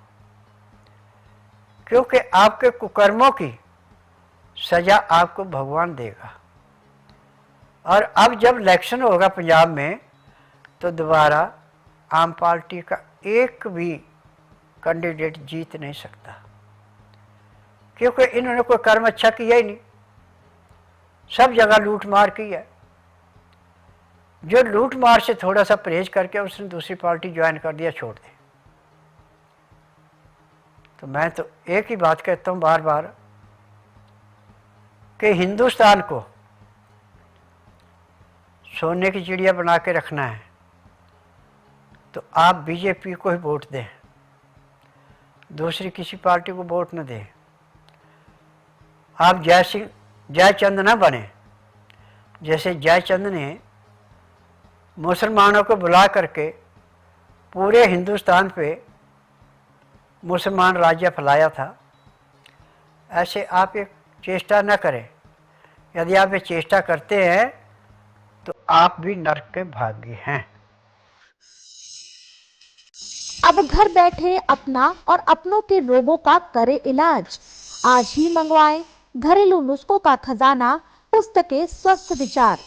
क्योंकि आपके कुकर्मों की सजा आपको भगवान देगा। और अब जब इलेक्शन होगा पंजाब में तो दोबारा आम पार्टी का एक भी कैंडिडेट जीत नहीं सकता, क्योंकि इन्होंने कोई कर्म अच्छा किया ही नहीं, सब जगह लूट मार की है। जो लूट मार से थोड़ा सा परहेज करके उसने दूसरी पार्टी ज्वाइन कर दिया, छोड़ दे। तो मैं तो एक ही बात कहता हूँ बार बार कि हिंदुस्तान को सोने की चिड़िया बना के रखना है तो आप बीजेपी को ही वोट दें, दूसरी किसी पार्टी को वोट न दें। आप जयचंद न बने, जैसे जयचंद ने मुसलमानों को बुला करके पूरे हिंदुस्तान पे मुसलमान राज्य फैलाया था, ऐसे आप एक चेष्टा न करें। यदि आप ये चेष्टा करते हैं तो आप भी नरक के भागी हैं। अब घर बैठे अपना और अपनों के रोगों का करे इलाज। आज ही मंगवाएं घरेलू नुस्खों का खजाना, पुस्तकें स्वस्थ विचार।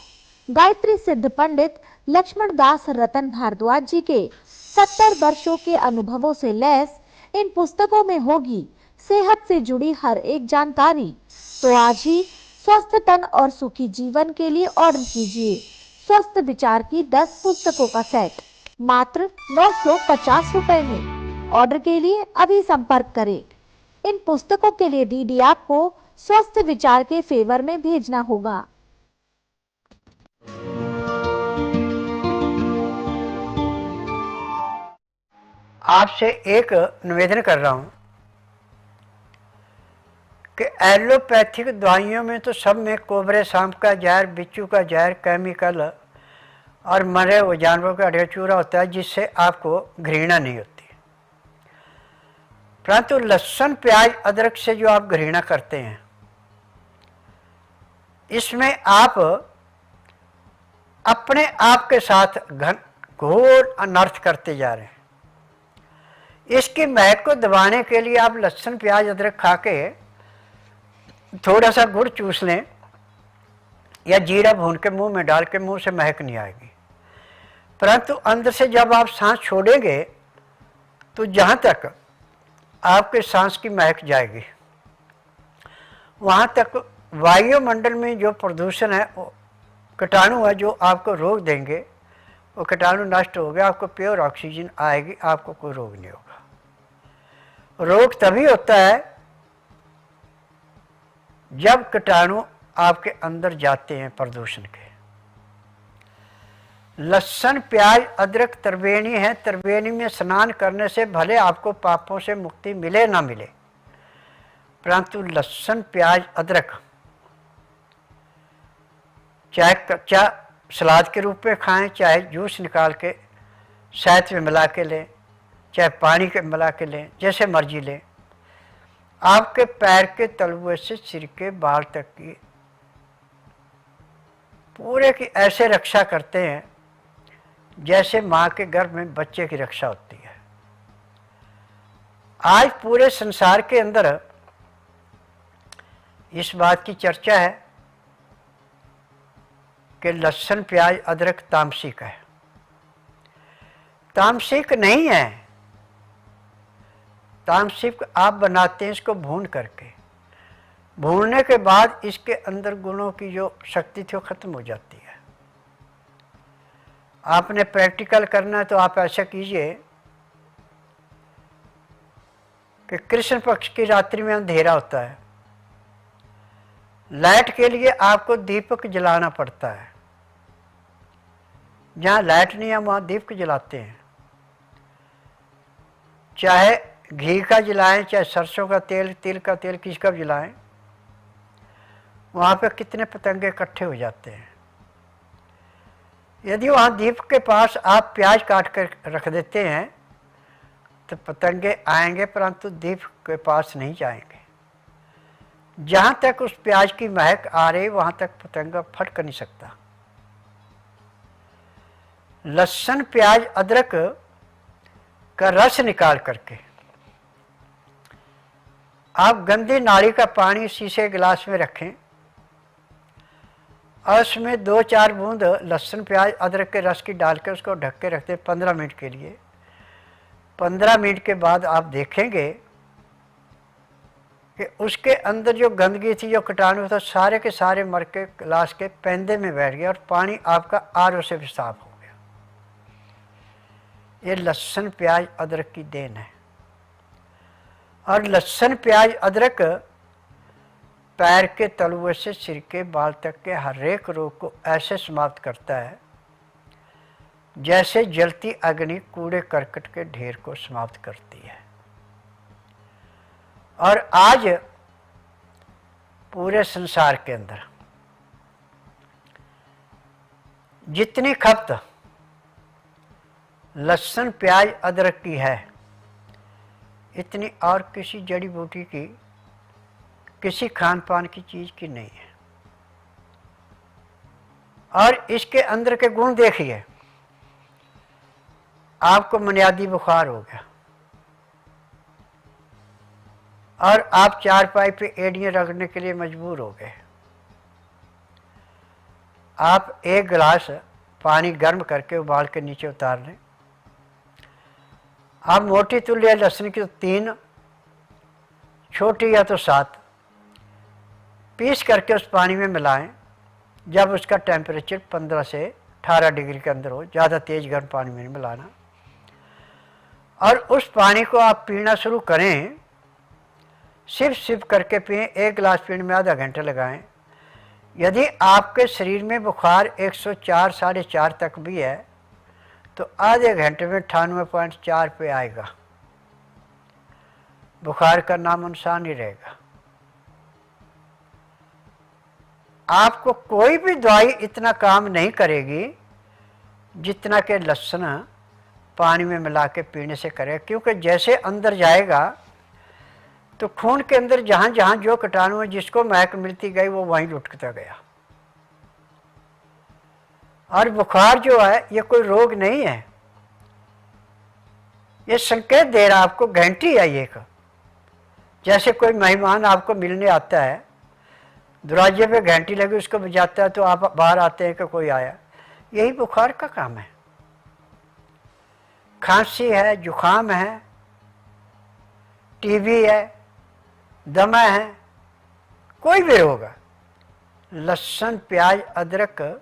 गायत्री सिद्ध पंडित लक्ष्मण दास रतन भारद्वाज जी के 70 वर्षों के अनुभवों से लैस इन पुस्तकों में होगी सेहत से जुड़ी हर एक जानकारी। तो आज ही स्वस्थ तन और सुखी जीवन के लिए ऑर्डर कीजिए स्वस्थ विचार की 10 पुस्तकों का सेट मात्र 950 रुपए में। ऑर्डर के लिए अभी संपर्क करें। इन पुस्तकों के लिए डीडी आपको स्वस्थ विचार के फेवर में भेजना होगा। आपसे एक निवेदन कर रहा हूँ कि एलोपैथिक दवाइयों में तो सब में कोबरे सांप का जहर, बिच्छू का जहर, केमिकल और मरे हुए जानवरों का हड्डी चूरा होता है, जिससे आपको घृणा नहीं होती। परंतु लहसुन प्याज अदरक से जो आप घृणा करते हैं, इसमें आप अपने आप के साथ घोर अनर्थ करते जा रहे हैं। इसकी महक को दबाने के लिए आप लहसुन प्याज अदरक खा के थोड़ा सा गुड़ चूस लें या जीरा भून के मुंह में डाल के, मुंह से महक नहीं आएगी। परंतु अंदर से जब आप सांस छोड़ेंगे तो जहाँ तक आपके सांस की महक जाएगी, वहाँ तक वायुमंडल में जो प्रदूषण है, कीटाणु है जो आपको रोग देंगे, वो कीटाणु नष्ट हो गया, आपको प्योर ऑक्सीजन आएगी, आपको कोई रोग नहीं होगा। रोग तभी होता है जब कीटाणु आपके अंदर जाते हैं प्रदूषण के। लहसुन प्याज अदरक त्रिवेणी है। त्रिवेणी में स्नान करने से भले आपको पापों से मुक्ति मिले ना मिले, परंतु लहसुन प्याज अदरक चाहे कच्चा सलाद के रूप में खाएं, चाहे जूस निकाल के शहद में मिला के लें, चाहे पानी के मिला के लें, जैसे मर्जी लें, आपके पैर के तलुए से सिर के बाल तक की पूरे की ऐसे रक्षा करते हैं जैसे माँ के गर्भ में बच्चे की रक्षा होती है। आज पूरे संसार के अंदर इस बात की चर्चा है कि लहसुन प्याज अदरक तामसिक है। तामसिक नहीं है। तामसिक आप बनाते हैं इसको भून करके। भूनने के बाद इसके अंदर गुणों की जो शक्ति थी वो खत्म हो जाती है। आपने प्रैक्टिकल करना है तो आप ऐसा कीजिए कि कृष्ण पक्ष की रात्रि में अंधेरा होता है, लाइट के लिए आपको दीपक जलाना पड़ता है। जहाँ लाइट नहीं है वहाँ दीपक जलाते हैं, चाहे घी का जलाएं, चाहे सरसों का तेल, तिल का तेल, किसका भी जलाएं, वहाँ पे कितने पतंगे इकट्ठे हो जाते हैं। यदि वहाँ दीप के पास आप प्याज काट कर रख देते हैं तो पतंगे आएंगे, परंतु दीप के पास नहीं जाएंगे। जहाँ तक उस प्याज की महक आ रही वहाँ तक पतंगा फटक नहीं सकता। लहसुन प्याज अदरक का रस निकाल करके आप गंदी नाली का पानी शीशे गिलास में रखें और उसमें 2-4 बूंद लहसुन प्याज अदरक के रस की डाल के उसको ढक के रखते 15 मिनट के लिए। 15 मिनट के बाद आप देखेंगे कि उसके अंदर जो गंदगी थी, जो कीटाणु था, सारे के सारे मर के गिलास के पैंदे में बैठ गया और पानी आपका आरओ से भी साफ हो गया। ये लहसुन प्याज अदरक की देन है। और लहसुन प्याज अदरक पैर के तलुए से सिर के बाल तक के हर एक रोग को ऐसे समाप्त करता है जैसे जलती अग्नि कूड़े करकट के ढेर को समाप्त करती है। और आज पूरे संसार के अंदर जितनी खपत लहसुन प्याज अदरक की है, इतनी और किसी जड़ी बूटी की, किसी खान पान की चीज की नहीं है। और इसके अंदर के गुण देखिए। आपको बुनियादी बुखार हो गया और आप चारपाई पे एड़ियाँ रगड़ने के लिए मजबूर हो गए। आप 1 गिलास पानी गर्म करके उबाल के नीचे उतार लें। आप मोटी तुल्य लहसुन की तो 3, छोटी या तो 7 पीस करके उस पानी में मिलाएं। जब उसका टेम्परेचर 15 से 18 डिग्री के अंदर हो, ज़्यादा तेज़ गर्म पानी में नहीं मिलाना, और उस पानी को आप पीना शुरू करें। सिप सिप करके पिएं। 1 गिलास पीने में आधा घंटा लगाएं। यदि आपके शरीर में बुखार 104 साढ़े 4 तक भी है तो आधे घंटे में 98.4 पे आएगा। बुखार का नाम अनुसार नहीं रहेगा। आपको कोई भी दवाई इतना काम नहीं करेगी जितना कि लहसुन पानी में मिला के पीने से करे, क्योंकि जैसे अंदर जाएगा तो खून के अंदर जहाँ जहाँ जो कीटाणु है, जिसको महक मिलती गई वो वहीं लुटकता गया। और बुखार जो है ये कोई रोग नहीं है, ये संकेत दे रहा आपको, घंटी है ये का। जैसे कोई मेहमान आपको मिलने आता है, दरवाजे पे घंटी लगी, उसको बजाता है तो आप बाहर आते हैं कि कोई आया। यही बुखार का काम है। खांसी है, जुखाम है, टीबी है, दमा है, कोई भी रोग है, लहसुन प्याज अदरक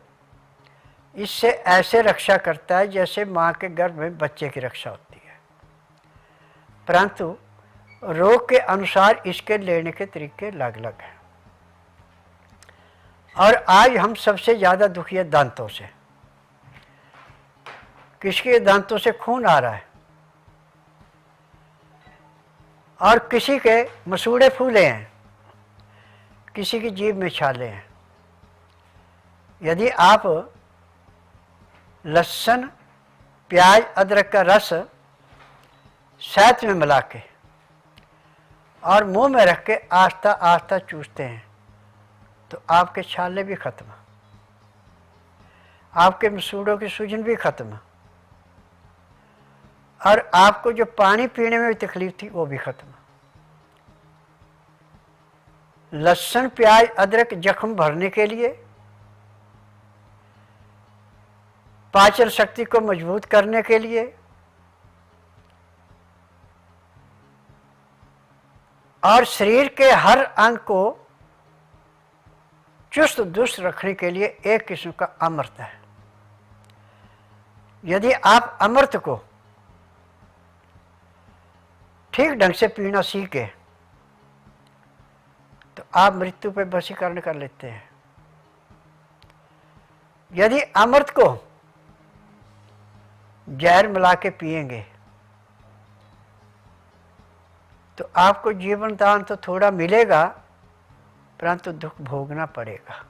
इससे ऐसे रक्षा करता है जैसे माँ के गर्भ में बच्चे की रक्षा होती है। परंतु रोग के अनुसार इसके लेने के तरीके अलग अलग हैं। और आज हम सबसे ज़्यादा दुखी है दांतों से। किसके दांतों से खून आ रहा है, और किसी के मसूड़े फूले हैं, किसी की जीभ में छाले हैं। यदि आप लहसुन प्याज अदरक का रस शहद में मिला के और मुंह में रख के आस्ता आस्ता चूसते हैं तो आपके छाले भी खत्म, आपके मसूड़ों की सूजन भी खत्म, और आपको जो पानी पीने में भी तकलीफ थी वो भी खत्म। लहसुन प्याज अदरक जख्म भरने के लिए, पाचन शक्ति को मजबूत करने के लिए, और शरीर के हर अंग को चुस्त दुरुस्त रखने के लिए एक किस्म का अमृत है। यदि आप अमृत को ठीक ढंग से पीना सीखे तो आप मृत्यु पे वशीकरण कर लेते हैं। यदि अमृत को जहर मिला के पिएंगे तो आपको जीवन दान तो थोड़ा मिलेगा, परंतु दुख भोगना पड़ेगा।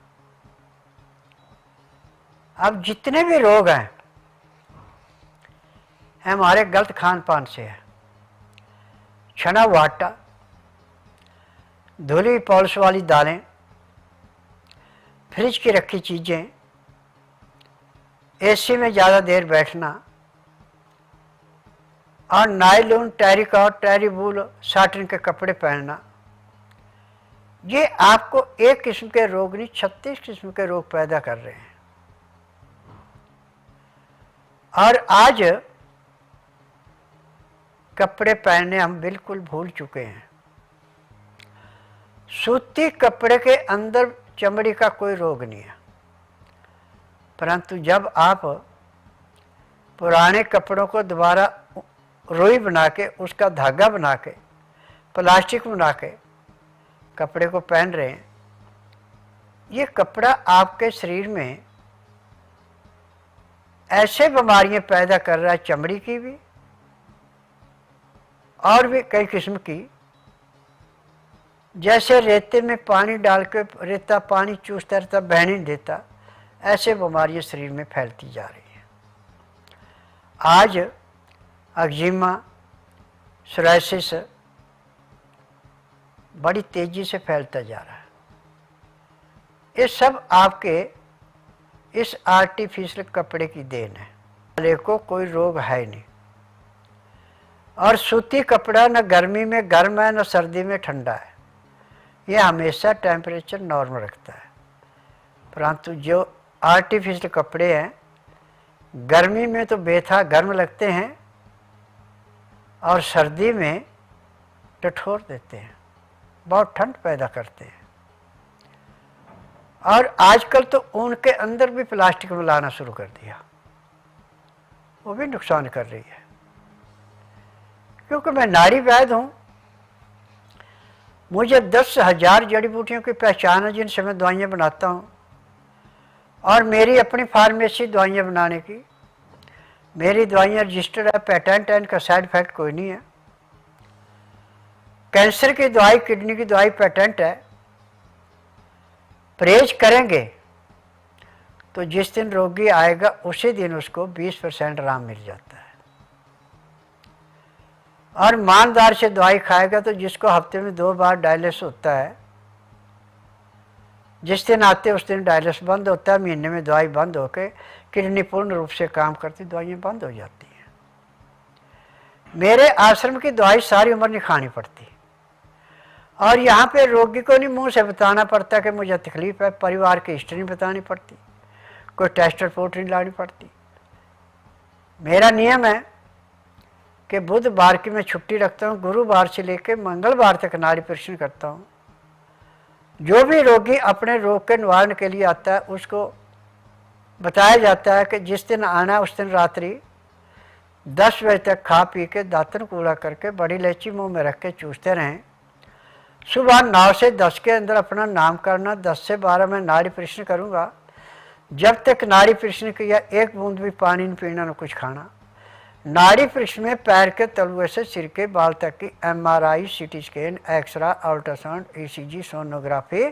अब जितने भी रोग हैं हमारे गलत खान पान से है। छना हुआ आटा, धुली पॉलिश वाली दालें, फ्रिज की रखी चीज़ें, एसी में ज़्यादा देर बैठना, और नायलॉन, टेरिकॉट, टेरीवूल, साटिन के कपड़े पहनना, ये आपको एक किस्म के रोग नहीं 36 किस्म के रोग पैदा कर रहे हैं। और आज कपड़े पहनने हम बिल्कुल भूल चुके हैं। सूती कपड़े के अंदर चमड़ी का कोई रोग नहीं है, परंतु जब आप पुराने कपड़ों को दोबारा रुई बना के, उसका धागा बना के, प्लास्टिक बना के कपड़े को पहन रहे हैं, ये कपड़ा आपके शरीर में ऐसे बीमारियां पैदा कर रहा है, चमड़ी की भी और भी कई किस्म की। जैसे रेते में पानी डाल के रेता पानी चूसता रहता, बहने नहीं देता, ऐसे बीमारियां शरीर में फैलती जा रही हैं। आज एक्जिमा, सोराइसिस बड़ी तेजी से फैलता जा रहा है। ये सब आपके इस आर्टिफिशियल कपड़े की देन है। वाले को कोई रोग है नहीं। और सूती कपड़ा न गर्मी में गर्म है न सर्दी में ठंडा है, ये हमेशा टेम्परेचर नॉर्मल रखता है। परंतु जो आर्टिफिशियल कपड़े हैं गर्मी में तो बेथा गर्म लगते हैं और सर्दी में कठोर देते हैं, बहुत ठंड पैदा करते हैं। और आजकल तो ऊन के अंदर भी प्लास्टिक मिलाना शुरू कर दिया, वो भी नुकसान कर रही है। क्योंकि मैं नाड़ी वैद्य हूँ, मुझे 10,000 जड़ी बूटियों की पहचान है जिनसे मैं दवाइयाँ बनाता हूँ, और मेरी अपनी फार्मेसी दवाइयाँ बनाने की। मेरी दवाइयाँ रजिस्टर्ड है, पेटेंट है, इनका साइड इफेक्ट कोई नहीं है। कैंसर की दवाई, किडनी की दवाई पेटेंट है। परहेज करेंगे तो जिस दिन रोगी आएगा उसी दिन उसको 20% आराम मिल जाता है। और ईमानदार से दवाई खाएगा तो जिसको हफ्ते में 2 बार डायलिसिस होता है, जिस दिन आते उस दिन डायलिसिस बंद होता है, महीने में दवाई बंद होकर किडनी पूर्ण रूप से काम करती, दवाइयाँ बंद हो जाती हैं। मेरे आश्रम की दवाई सारी उम्र नहीं खानी पड़ती, और यहाँ पे रोगी को नहीं मुंह से बताना पड़ता कि मुझे तकलीफ है, परिवार की हिस्ट्री नहीं बतानी पड़ती, कोई टेस्ट रिपोर्ट नहीं लानी पड़ती। मेरा नियम है कि बुधवार की मैं छुट्टी रखता हूँ, गुरुवार से लेकर मंगलवार तक नाड़ी परीक्षण करता हूँ। जो भी रोगी अपने रोग के निवारण के लिए आता है उसको बताया जाता है कि जिस दिन आना है उस दिन रात्रि 10 बजे तक खा पी के दातन कूड़ा करके बड़ी इलायची मुंह में रख के चूसते रहें। सुबह 9 से 10 के अंदर अपना नाम करना, 10 से 12 में नाड़ी परीक्षण करूँगा। जब तक नाड़ी परीक्षण किया 1 बूंद भी पानी नहीं पीना, न कुछ खाना। नाड़ी परीक्षण में पैर के तलुए से सिर के बाल तक की MRI, CT scan, X ray, ultrasound, ECG, sonography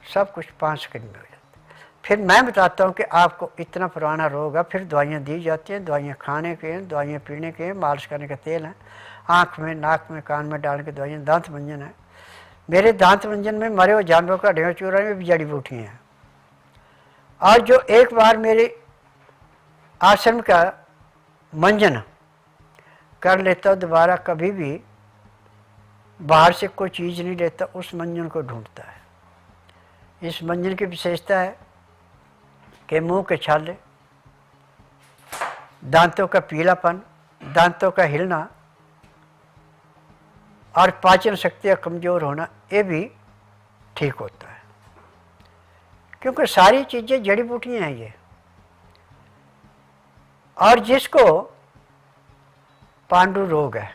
सब कुछ 5 सेकंड में हो जाता है। फिर मैं बताता हूँ कि आपको इतना पुराना रोग है, फिर दवाइयाँ दी जाती हैं। दवाइयाँ खाने के हैं, दवाइयाँ पीने के हैं, मालिश करने का तेल है, आँख में, नाक में, कान में डालने की दवाइयाँ, दांत मंजन है। मेरे दांत मंजन में मरे हुए जानवरों का ढेर चूरा में भी जड़ी बूटियाँ हैं। और जो एक बार मेरे आश्रम का मंजन कर लेता, दोबारा कभी भी बाहर से कोई चीज़ नहीं लेता, उस मंजन को ढूंढता है। इस मंजन की विशेषता है कि मुंह के छाले, दांतों का पीलापन, दांतों का हिलना और पाचन शक्ति कमज़ोर होना, ये भी ठीक होता है, क्योंकि सारी चीज़ें जड़ी बूटियाँ हैं ये। और जिसको पांडु रोग है,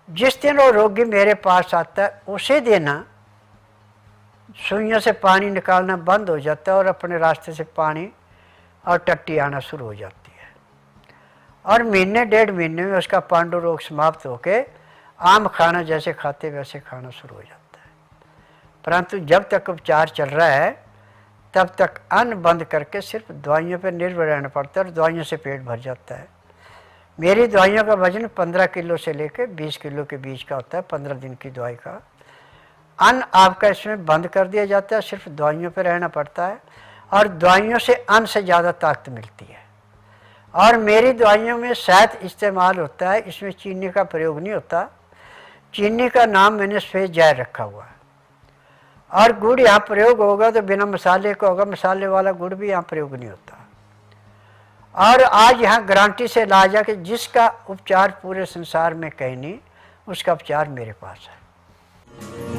जिस दिन वो रोगी मेरे पास आता है उसी दिन सुइयों से पानी निकालना बंद हो जाता है और अपने रास्ते से पानी और टट्टी आना शुरू हो जाती है, और महीने 1.5 महीने में उसका पांडु रोग समाप्त होकर आम खाना जैसे खाते वैसे खाना शुरू हो जाता है। परंतु जब तक उपचार चल रहा है तब तक अन्न बंद करके सिर्फ दवाइयों पर निर्भर रहना पड़ता है, और दवाइयों से पेट भर जाता है। मेरी दवाइयों का वजन 15 किलो से लेकर 20 किलो के बीच का होता है, 15 दिन की दवाई का। अन्न आपका इसमें बंद कर दिया जाता है, सिर्फ दवाइयों पर रहना पड़ता है, और दवाइयों से अन्न से ज़्यादा ताकत मिलती है। और मेरी दवाइयों में शहद इस्तेमाल होता है, इसमें चीनी का प्रयोग नहीं होता। चीनी का नाम मैंने सफ़ेद जहर रखा हुआ है। और गुड़ यहाँ प्रयोग होगा तो बिना मसाले का होगा, मसाले वाला गुड़ भी यहाँ प्रयोग नहीं होता। और आज यहाँ गारंटी से इलाज है कि जिसका उपचार पूरे संसार में कहीं नहीं, उसका उपचार मेरे पास है।